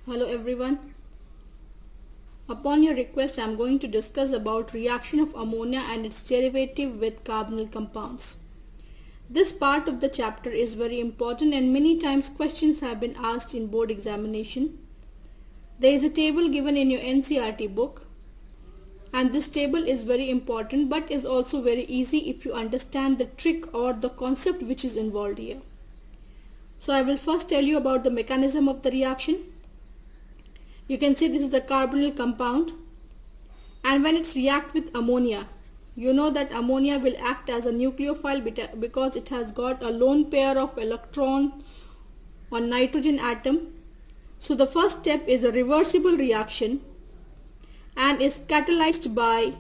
Hello everyone. Upon your request, I am going to discuss about reaction of ammonia and its derivative with carbonyl compounds. This part of the chapter is very important and many times questions have been asked in board examination. There is a table given in your NCERT book and this table is very important but is also very easy if you understand the trick or the concept which is involved here. So I will first tell you about the mechanism of the reaction. You can see this is the carbonyl compound, and when it's react with ammonia, you know that ammonia will act as a nucleophile because it has got a lone pair of electron on nitrogen atom. So the first step is a reversible reaction and is catalyzed by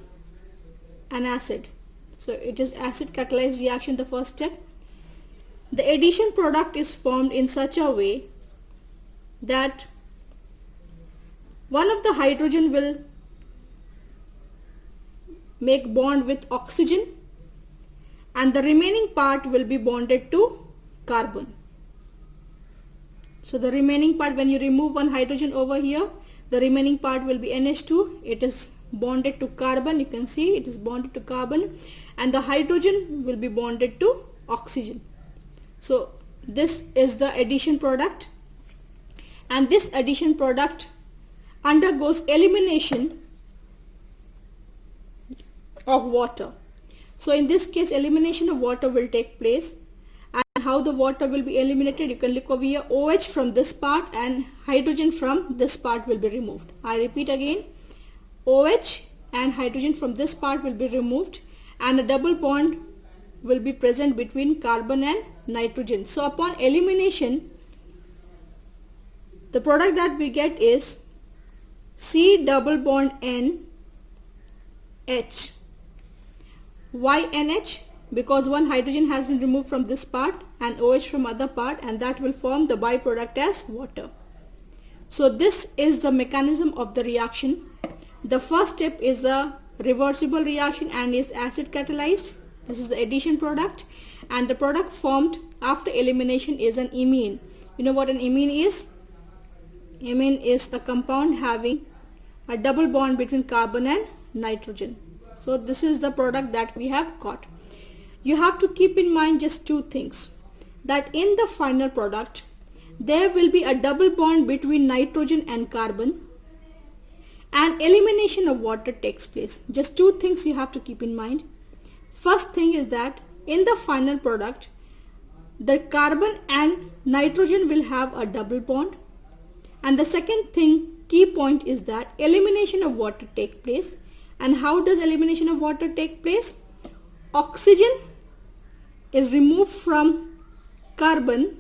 an acid. So it is acid catalyzed reaction, the first step. The addition product is formed in such a way that one of the hydrogen will make bond with oxygen and the remaining part will be bonded to carbon. So the remaining part, when you remove one hydrogen over here, the remaining part will be NH2. It is bonded to carbon. You can see it is bonded to carbon and the hydrogen will be bonded to oxygen. So this is the addition product, and this addition product undergoes elimination of water. So in this case, elimination of water will take place, and how the water will be eliminated, you can look over here. OH from this part and hydrogen from this part will be removed. I repeat again, OH and hydrogen from this part will be removed and a double bond will be present between carbon and nitrogen. So upon elimination, the product that we get is C double bond N H. Why NH? Because one hydrogen has been removed from this part and OH from other part, and that will form the byproduct as water. So this is the mechanism of the reaction. The first step is a reversible reaction and is acid catalyzed. This is the addition product, and the product formed after elimination is an imine. You know what an imine is? Imine is a compound having a double bond between carbon and nitrogen. So this is the product that we have got. You have to keep in mind just two things, that in the final product there will be a double bond between nitrogen and carbon and elimination of water takes place. Just two things you have to keep in mind. First thing is that in the final product the carbon and nitrogen will have a double bond, and the second thing, key point, is that elimination of water takes place. And how does elimination of water take place? Oxygen is removed from carbon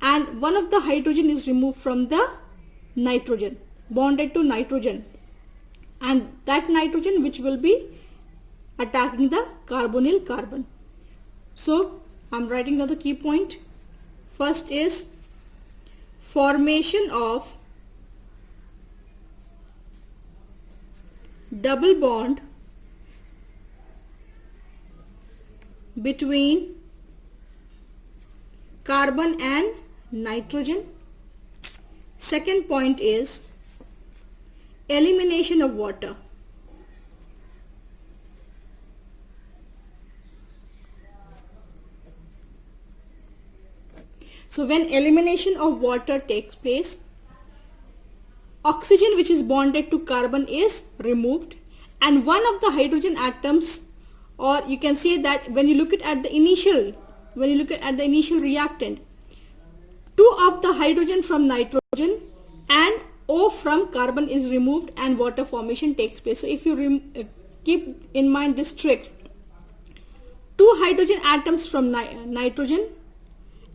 and one of the hydrogen is removed from the nitrogen, bonded to nitrogen, and that nitrogen which will be attacking the carbonyl carbon. So I am writing down the key point. First is formation of double bond between carbon and nitrogen. Second point is elimination of water. So when elimination of water takes place, oxygen which is bonded to carbon is removed and one of the hydrogen atoms, or you can say that when you look at the initial reactant, two of the hydrogen from nitrogen and O from carbon is removed and water formation takes place. So if you keep in mind this trick, two hydrogen atoms from nitrogen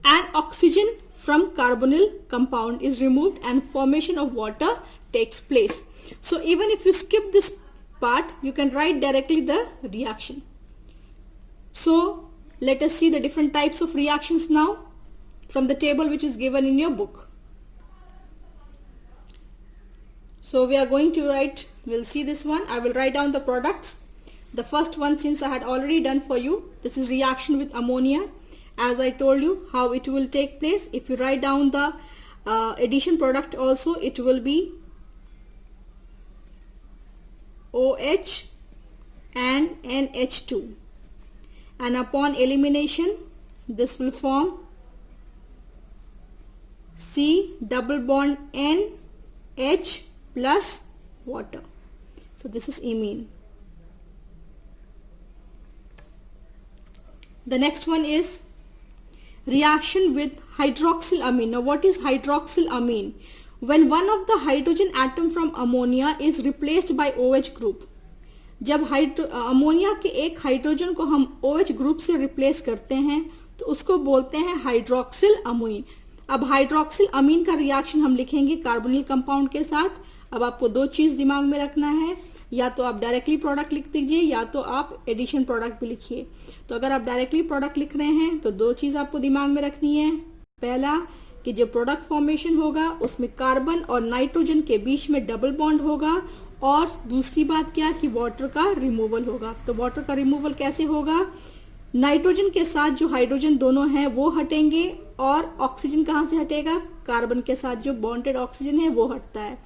and oxygen from carbonyl compound is removed and formation of water takes place. So even if you skip this part, you can write directly the reaction. So let us see the different types of reactions now from the table which is given in your book. So we are going to write, we'll see this one. I will write down the products. The first one, since I had already done for you, this is reaction with ammonia. As I told you how it will take place, if you write down the addition product also, it will be OH and NH2, and upon elimination this will form C double bond N H plus water. So this is imine. The next one is reaction with hydroxylamine. Now what is hydroxylamine? When one of the hydrogen atom from ammonia is replaced by OH group. जब ammonia के एक hydrogen को हम OH group से replace करते हैं तो उसको बोलते हैं हाइड्रोक्सिल अमीन. अब हाइड्रोक्सिल अमीन का रिएक्शन हम लिखेंगे कार्बोनिल कंपाउंड के साथ. अब आपको दो चीज दिमाग में रखना है, या तो आप डायरेक्टली प्रोडक्ट लिख दीजिए या तो आप एडिशन प्रोडक्ट भी लिखिए. तो अगर आप डायरेक्टली प्रोडक्ट लिख रहे हैं तो दो चीज आपको दिमाग में रखनी है. पहला कि जो प्रोडक्ट फॉर्मेशन होगा उसमें कार्बन और नाइट्रोजन के बीच में डबल बॉन्ड होगा, और दूसरी बात क्या कि वाटर का रिमूवल होगा. तो वाटर का रिमूवल कैसे होगा? नाइट्रोजन के साथ जो हाइड्रोजन दोनों हैं वो हटेंगे, और ऑक्सीजन कहाँ से हटेगा? कार्बन के साथ जो बॉन्डेड ऑक्सीजन है वो हटता है.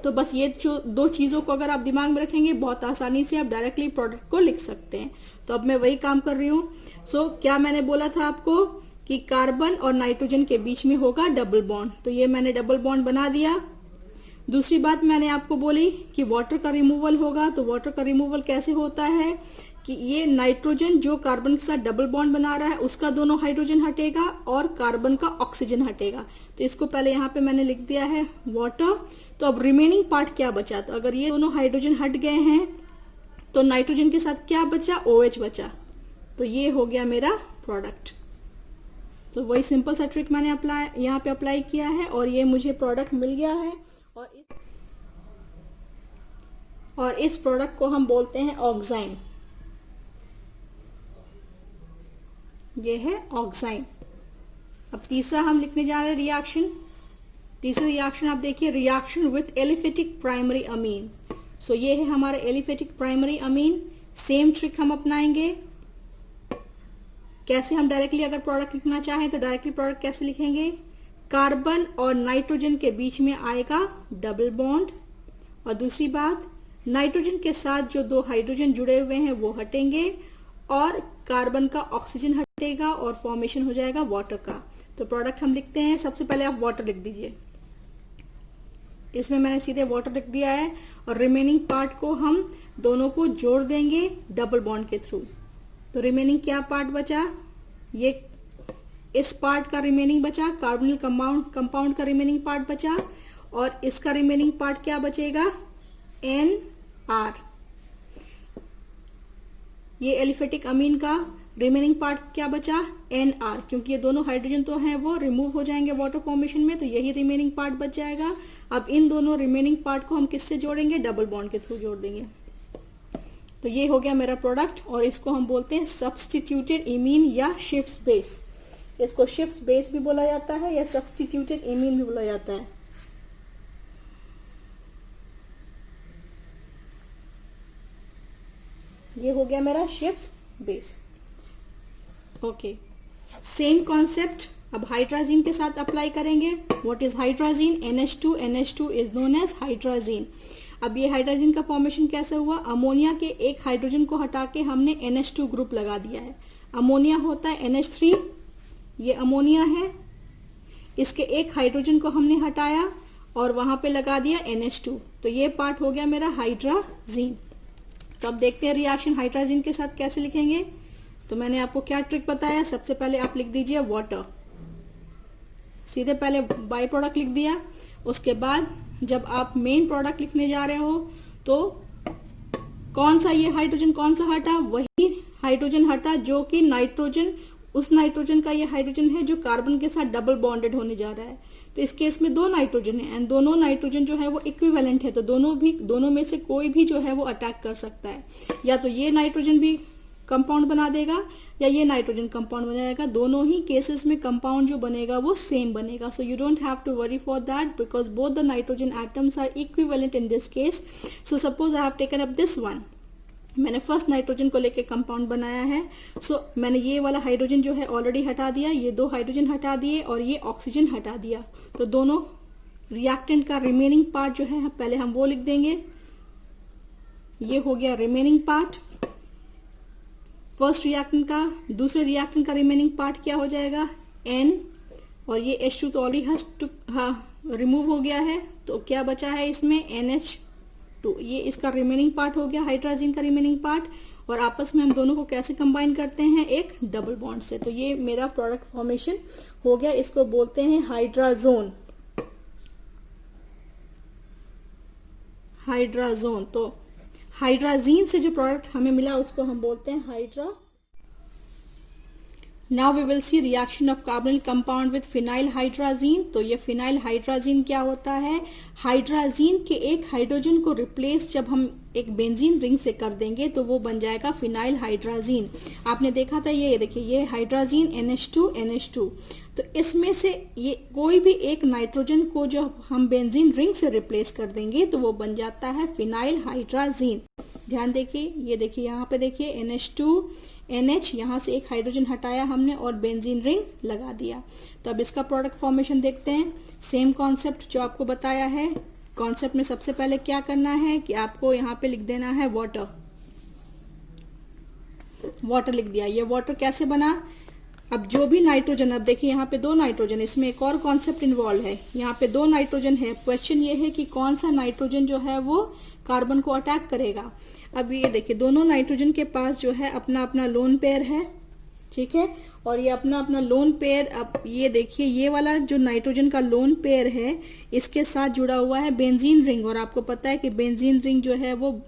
तो बस ये जो दो चीजों को अगर आप दिमाग में रखेंगे बहुत आसानी से आप डायरेक्टली प्रोडक्ट को लिख सकते हैं. तो अब मैं वही काम कर रही हूँ. क्या मैंने बोला था आपको कि कार्बन और नाइट्रोजन के बीच में होगा डबल बॉन्ड, तो ये मैंने डबल बॉन्ड बना दिया. दूसरी बात मैंने आपको बोली कि वाटर का रिमूवल होगा. तो वाटर का रिमूवल कैसे होता है कि ये नाइट्रोजन जो कार्बन के साथ डबल बॉन्ड बना रहा है उसका दोनों हाइड्रोजन हटेगा और कार्बन का ऑक्सीजन हटेगा. तो इसको पहले यहाँ पे मैंने लिख दिया है वाटर. तो अब रिमेनिंग पार्ट क्या बचा? तो अगर ये दोनों हाइड्रोजन हट गए हैं तो नाइट्रोजन के साथ क्या बचा? OH बचा. तो ये हो गया मेरा प्रोडक्ट. तो वही सिंपल सा ट्रिक मैंने यहाँ पे अप्लाई किया है और ये मुझे प्रोडक्ट मिल गया है. और इस प्रोडक्ट को हम बोलते हैं ऑक्साइन. ये है ऑक्साइन. अब तीसरा हम लिखने जा रहे हैं रिएक्शन. तीसरा रिएक्शन आप देखिए, reaction with aliphatic primary amine. So ये है हमारा aliphatic primary amine. Same trick हम अपनाएंगे. कैसे? हम डायरेक्टली अगर प्रोडक्ट लिखना चाहें तो डायरेक्टली प्रोडक्ट कैसे लिखेंगे? कार्बन और नाइट्रोजन के बीच में आएगा डबल बॉन्ड, और दूसरी बात नाइट्रोजन के साथ जो दो हाइड्रोजन जुड़े हुए हैं वो हटेंगे और कार्बन का ऑक्सीजन हटेगा और फॉर्मेशन हो जाएगा वाटर का. तो प्रोडक्ट हम लिखते हैं. सबसे पहले आप वाटर लिख दीजिए. इसमें मैंने सीधे वाटर लिख दिया है, और रिमेनिंग पार्ट को हम दोनों को जोड़ देंगे डबल बॉन्ड के थ्रू. तो रिमेनिंग क्या पार्ट बचा? ये इस पार्ट का रिमेनिंग बचा, कार्बोनिल कंपाउंड का रिमेनिंग पार्ट बचा, और इसका रिमेनिंग पार्ट क्या बचेगा? NR. ये एलिफेटिक अमीन का रिमेनिंग पार्ट क्या बचा? NR. क्योंकि ये दोनों हाइड्रोजन तो हैं वो रिमूव हो जाएंगे वाटर फॉर्मेशन में, तो यही रिमेनिंग पार्ट बच जाएगा. अब इन दोनों रिमेनिंग पार्ट को हम किससे जोड़ेंगे? डबल बॉन्ड के थ्रू जोड़ देंगे. तो ये हो गया मेरा प्रोडक्ट, और इसको हम बोलते हैं सब्स्टिट्यूटेड इमीन या शिफ्ट बेस. इसको शिफ्ट बेस भी बोला जाता है या सब्स्टिट्यूटेड इमीन भी बोला जाता है. ये हो गया मेरा shift base. Okay, same concept अब हाइड्राजीन के साथ अप्लाई करेंगे. What is hydrazine? NH2. NH2 is known as hydrazine. अब ये हाइड्राजीन का फॉर्मेशन कैसे हुआ? अमोनिया के एक हाइड्रोजन को हटा के हमने NH2 ग्रुप लगा दिया है. अमोनिया होता है NH3, ये अमोनिया है, इसके एक हाइड्रोजन को हमने हटाया और वहां पे लगा दिया NH2. तो ये पार्ट हो गया मेरा हाइड्राजीन. तो अब देखते हैं रिएक्शन हाइड्राजीन के साथ कैसे लिखेंगे. तो मैंने आपको क्या ट्रिक बताया? सबसे पहले आप लिख दीजिए वाटर. सीधे पहले बाई प्रोडक्ट लिख दिया. उसके बाद जब आप मेन प्रोडक्ट लिखने जा रहे हो तो कौन सा ये हाइड्रोजन कौन सा हटा? वही हाइड्रोजन हटा जो कि नाइट्रोजन, उस नाइट्रोजन का ये हाइड्रोजन है जो कार्बन के साथ डबल बॉन्डेड होने जा रहा है. तो इस केस में दो नाइट्रोजन है, एंड दोनों नाइट्रोजन जो है वो इक्विवेलेंट है. तो दोनों में से कोई भी जो है वो अटैक कर सकता है. या तो ये नाइट्रोजन भी कंपाउंड बना देगा या ये नाइट्रोजन कंपाउंड बनाएगा. दोनों ही केसेस में कंपाउंड जो बनेगा वो सेम बनेगा. So you don't have to worry for that because both the nitrogen atoms are equivalent in this case. So suppose I have taken up this one. मैंने first nitrogen को लेके compound बनाया है। सो मैंने ये वाला हाइड्रोजन जो है ऑलरेडी हटा दिया, ये 2 हाइड्रोजन हटा दिए और ये ऑक्सीजन हटा दिया। तो दोनों रिएक्टेंट का रिमेनिंग पार्ट जो है पहले हम वो लिख देंगे। ये हो गया रिमेनिंग पार्ट फर्स्ट रिएक्टेंट का। दूसरे रिएक्टेंट का रिमेनिंग पार्ट क्या हो जाएगा, N, और ये H2 तो ऑलरेडी रिमूव हो गया है, तो क्या बचा है इसमें NH2। ये इसका रिमेनिंग पार्ट हो गया, हाइड्रोजन का रिमेनिंग पार्ट। और आपस में हम दोनों को कैसे कंबाइन करते हैं, एक डबल बॉन्ड से। तो ये मेरा प्रोडक्ट फॉर्मेशन हो गया, इसको बोलते हैं हाइड्राजोन। हाइड्राजोन, तो हाइड्राजीन से जो प्रोडक्ट हमें मिला उसको हम बोलते हैं hydra. Now we will see reaction of carbonyl compound with phenyl hydrazine. तो ये फिनाइल हाइड्राजीन क्या होता है, हाइड्राजीन के एक हाइड्रोजन को रिप्लेस जब हम एक बेंजीन रिंग से कर देंगे तो वो बन जाएगा फिनाइल हाइड्राजीन। आपने देखा था, ये देखिए, ये हाइड्राजीन NH2 तो इसमें से ये कोई भी एक नाइट्रोजन को जो हम बेंजीन रिंग से रिप्लेस कर देंगे तो वो बन जाता है फिनाइल हाइड्राजीन। ध्यान देखिए, ये देखिए यहाँ पे देखिए NH2 NH, यहाँ से एक हाइड्रोजन हटाया हमने और बेंजीन रिंग लगा दिया। तो अब इसका प्रोडक्ट फॉर्मेशन देखते हैं। सेम कॉन्सेप्ट जो आपको बताया है, कॉन्सेप्ट में सबसे पहले क्या करना है कि आपको यहाँ पे लिख देना है वाटर। वाटर लिख दिया। ये वाटर कैसे बना, अब जो भी नाइट्रोजन, अब देखिए यहाँ पे 2 नाइट्रोजन, इसमें एक और कॉन्सेप्ट इन्वॉल्व है। यहाँ पे 2 नाइट्रोजन है, क्वेश्चन ये है कि कौन सा नाइट्रोजन जो है वो कार्बन को अटैक करेगा। अब ये देखिए, दोनों नाइट्रोजन के पास जो है अपना अपना लोन पेयर है, ठीक है, और ये अपना अपना लोन पेयर। अब ये देखिए, ये वाला जो नाइट्रोजन का लोन पेयर है इसके साथ जुड़ा हुआ है बेंजीन रिंग, और आपको पता है कि बेंजीन रिंग जो है वो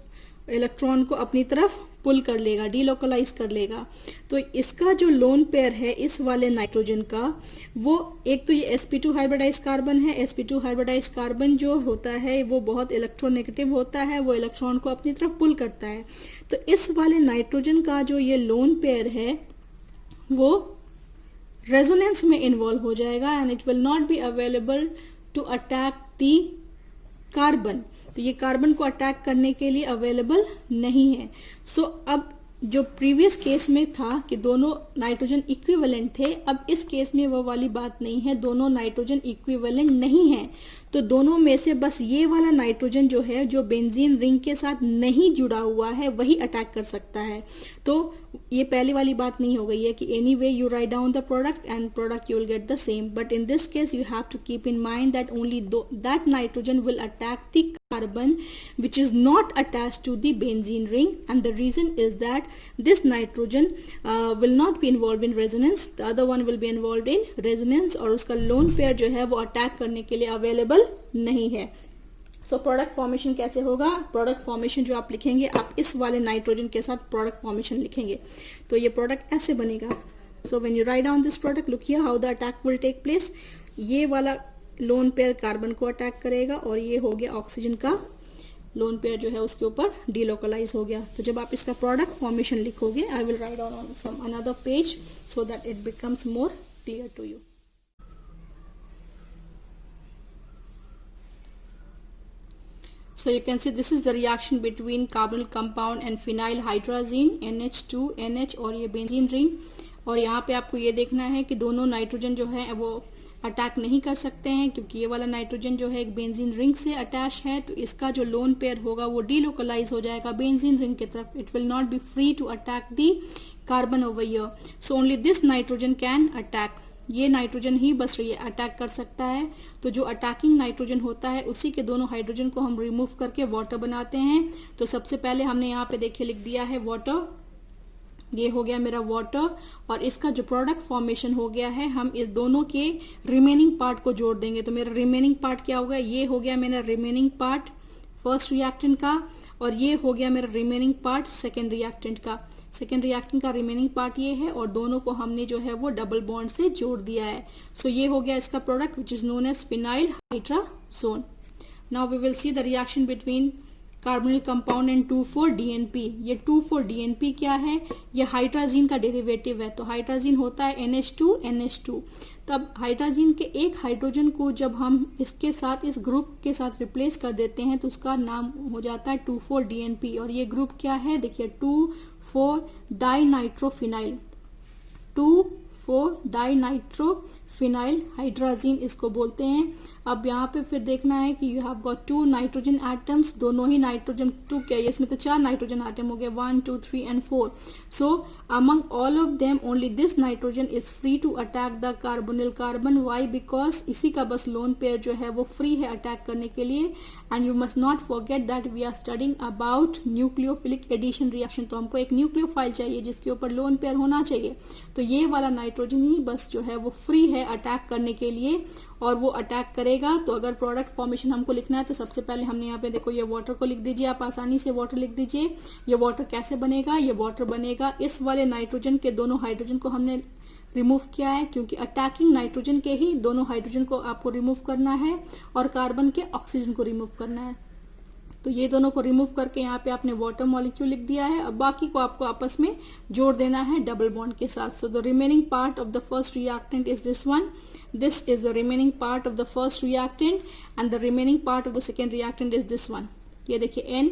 इलेक्ट्रॉन को अपनी तरफ पुल कर लेगा, डीलोकलाइज कर लेगा। तो इसका जो लोन पेयर है इस वाले नाइट्रोजन का, वो एक तो ये sp2 हाइब्रिडाइज कार्बन है। sp2 हाइब्रिडाइज कार्बन जो होता है वो बहुत इलेक्ट्रोनेगेटिव होता है, वो इलेक्ट्रॉन को अपनी तरफ पुल करता है। तो इस वाले नाइट्रोजन का जो ये लोन पेयर है वो रेजोनेंस में इन्वॉल्व हो जाएगा and it will not be available to attack the carbon. तो ये कार्बन को अटैक करने के लिए अवेलेबल नहीं है। सो अब जो प्रीवियस केस में था कि दोनों नाइट्रोजन इक्विवेलेंट थे, अब इस केस में वो वाली बात नहीं है, दोनों नाइट्रोजन इक्विवेलेंट नहीं है। तो दोनों में से बस ये वाला नाइट्रोजन जो है, जो बेंजीन रिंग के साथ नहीं जुड़ा हुआ है, वही अटैक कर सकता है। तो ये पहली वाली बात नहीं हो गई है कि any way you write down the product and product you will get the same, but in this case you have to keep in mind that only that nitrogen will attack the carbon which is not attached to the benzene ring, and the reason is that this nitrogen will not be involved in resonance, the other one will be involved in resonance, और उसका lone pair जो है वो attack करने के लिए available नहीं है। सो प्रोडक्ट फॉर्मेशन कैसे होगा, प्रोडक्ट फॉर्मेशन जो आप लिखेंगे, आप इस वाले नाइट्रोजन के साथ प्रोडक्ट फॉर्मेशन लिखेंगे तो ये प्रोडक्ट ऐसे बनेगा। So when you write down this product, look here how the attack will take place. ये वाला लोन पेयर कार्बन को अटैक करेगा और ये हो गया ऑक्सीजन का लोन पेयर जो है उसके ऊपर डीलोकलाइज हो गया। तो जब आप इसका प्रोडक्ट फॉर्मेशन लिखोगे, I will write down on some another page so that it becomes more clear to you. So you can see this is the reaction between carbonyl compound and phenyl hydrazine NH2 NH और ये benzene ring. और यहाँ पे आपको ये देखना है कि दोनों नाइट्रोजन जो है वो अटैक नहीं कर सकते हैं, क्योंकि ये वाला नाइट्रोजन जो है एक बेंजीन रिंग से अटैच है, तो इसका जो लोन पेयर होगा वो डीलोकलाइज हो जाएगा बेंजीन रिंग की तरफ। It will not be free to attack the carbon over here, so only this nitrogen can attack. ये नाइट्रोजन ही बस ये अटैक कर सकता है। तो जो अटैकिंग नाइट्रोजन होता है उसी के दोनों हाइड्रोजन को हम रिमूव करके वाटर बनाते हैं। तो सबसे पहले हमने यहाँ पे देखिए लिख दिया है वाटर, ये हो गया मेरा वाटर, और इसका जो प्रोडक्ट फॉर्मेशन हो गया है, हम इस दोनों के रिमेनिंग पार्ट को जोड़ देंगे। तो मेरा रिमेनिंग पार्ट क्या होगा, ये हो गया मेरा रिमेनिंग पार्ट फर्स्ट रिएक्टेंट का, और ये हो गया मेरा रिमेनिंग पार्ट सेकेंड रिएक्टेंट का। सेकेंड रिएक्टेंट का रिमेनिंग पार्ट ये है, और दोनों को हमने जो है वो डबल बॉन्ड से जोड़ दिया है। सो ये हो गया इसका product which is known as phenyl hydrazone. Now we will see the reaction between carbonyl compound and 2,4-DNP। ये 2,4-DNP क्या है? ये हाइड्राजीन का डेरिवेटिव है। तो हाइड्राजीन होता है NH2NH2। तब हाइड्राजीन के एक हाइड्रोजन को जब हम इसके साथ, इस ग्रुप के साथ रिप्लेस कर देते हैं तो उसका नाम हो जाता है 2,4-DNP। और ये ग्रुप क्या है? देखिए 2,4-डाइनाइट्रोफिनाइल, 2,4-डाइनाइट्रोफिनाइल हाइड्राजीन इसको बोलते हैं। अब यहाँ पे फिर देखना है कि you have got 2 nitrogen atoms, दोनों ही नाइट्रोजन, 2 क्या है इसमें, तो 4 नाइट्रोजन एटम हो गए, 1 2 3 and 4। So among all of them only this nitrogen is free to attack the carbonyl carbon. Why? Because इसी का बस लोन पेयर जो है वो फ्री है अटैक करने के लिए। And you must not forget that we are studying about nucleophilic addition reaction. तो हमको एक न्यूक्लियोफाइल चाहिए जिसके ऊपर लोन पेयर होना चाहिए। तो ये वाला नाइट्रोजन ही बस जो है वो फ्री है अटैक करने के लिए, और वो अटैक करेगा। तो अगर प्रोडक्ट फॉर्मेशन हमको लिखना है तो सबसे पहले हमने यहाँ पे देखो ये वाटर को लिख दीजिए, आप आसानी से वाटर लिख दीजिए। ये वाटर कैसे बनेगा? ये वाटर बनेगा, इस वाले नाइट्रोजन के दोनों हाइड्रोजन को हमने रिमूव किया है, क्योंकि अटैकिंग नाइट्रोजन के ही दोनों हाइड्रोजन को आपको रिमूव करना है और कार्बन के ऑक्सीजन को रिमूव करना है। तो ये दोनों को रिमूव करके यहाँ पे आपने वाटर मॉलिक्यूल लिख दिया है। अब बाकी को आपको आपस में जोड़ देना है डबल बॉन्ड के साथ। So the remaining part of the first reactant is this one, this is the remaining part of the first reactant and the remaining part of the second reactant is this one. ये देखिए N,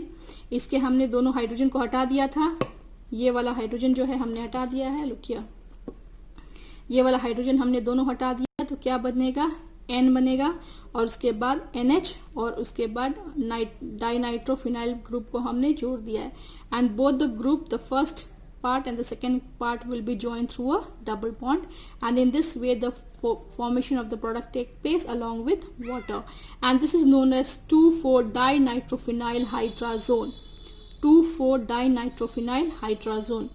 इसके हमने दोनों hydrogen को हटा दिया था, ये वाला हाइड्रोजन जो है हमने हटा दिया है, लुकिया ये वाला हाइड्रोजन हमने दोनों हटा दिया, तो क्या बनेगा? N बनेगा, और उसके बाद NH, और उसके बाद डाइनाइट्रोफिनाइल ग्रुप को हमने जोड़ दिया है। And both the group, the first part and the second part will be joined through a double bond, and in this way the formation of the product take place along with water, and this is known as 2,4-dinitrophenyl hydrazone, 2,4-dinitrophenyl hydrazone.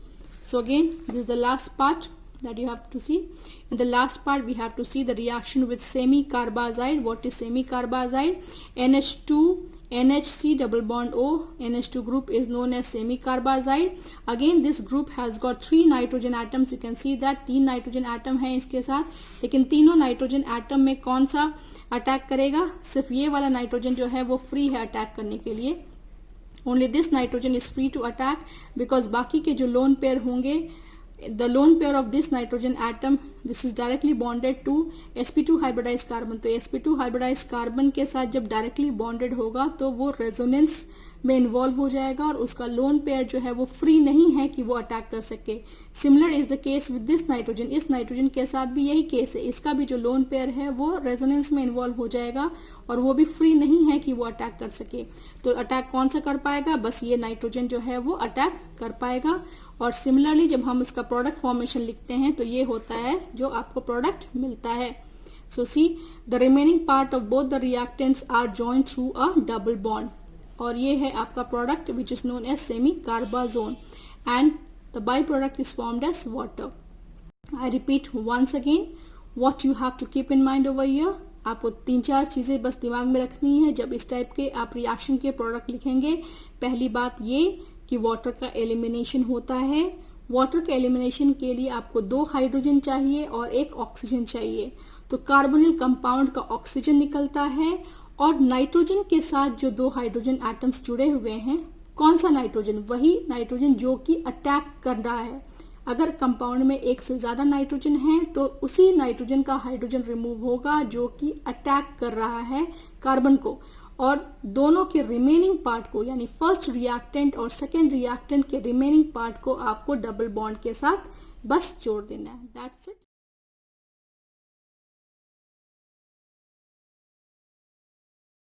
So again, this is the last part that you have to see. In the last part we have to see the reaction with semi-carbazide. What is semi-carbazide? NH2 NHC double bond O, NH2 group is known as semi-carbazide. Again this group has got 3 nitrogen atoms. You can see that 3 nitrogen atom है इसके साथ, लेकिन तीनों nitrogen atom में कौन सा attack करेगा? सिर्फ ये वाला नाइट्रोजन जो है वो फ्री है अटैक करने के लिए। Only this nitrogen is free to attack, because बाकी के जो लोन पेयर होंगे, the lone pair of this nitrogen atom, this is directly bonded to sp2 hybridized carbon। तो sp2 hybridized carbon के साथ जब डायरेक्टली बॉन्डेड होगा तो वो रेजोनेंस में इन्वॉल्व हो जाएगा और उसका लोन पेयर जो है वो फ्री नहीं है कि वो अटैक कर सके। Similar is the case with this nitrogen, इस नाइट्रोजन के साथ भी यही केस है, इसका भी जो लोन पेयर है वो रेजोनेंस में इन्वॉल्व हो जाएगा और वो भी फ्री नहीं है कि वो अटैक कर सके। तो अटैक कौन सा कर पाएगा? बस ये नाइट्रोजन जो है वो अटैक कर पाएगा। और सिमिलरली जब हम इसका प्रोडक्ट फॉर्मेशन लिखते हैं तो ये होता है जो आपको प्रोडक्ट मिलता है। So see the remaining part of both the reactants are joined through a double bond, और ये है आपका product which is known as semicarbazone, and the by product is formed as water. I repeat once again what you have to keep in mind over here. आपको 3-4 चीजें बस दिमाग में रखनी है जब इस टाइप के आप रिएक्शन के प्रोडक्ट लिखेंगे। पहली बात ये कि वाटर का एलिमिनेशन होता है। वाटर के एलिमिनेशन के लिए आपको 2 हाइड्रोजन चाहिए और 1 ऑक्सीजन चाहिए। तो कार्बोनिल कंपाउंड का ऑक्सीजन निकलता है और नाइट्रोजन के साथ जो 2 हाइड्रोजन एटम्स जुड़े हुए हैं, कौन सा नाइट्रोजन? वही नाइट्रोजन जो कि अटैक कर रहा है। अगर कंपाउंड में 1 से ज्यादा नाइट्रोजन है तो उसी नाइट्रोजन का हाइड्रोजन रिमूव होगा जो कि अटैक कर रहा है कार्बन को, और दोनों के रिमेनिंग पार्ट को, यानी फर्स्ट रिएक्टेंट और सेकेंड रिएक्टेंट के रिमेनिंग पार्ट को आपको डबल बॉन्ड के साथ बस जोड़ देना है। That's it.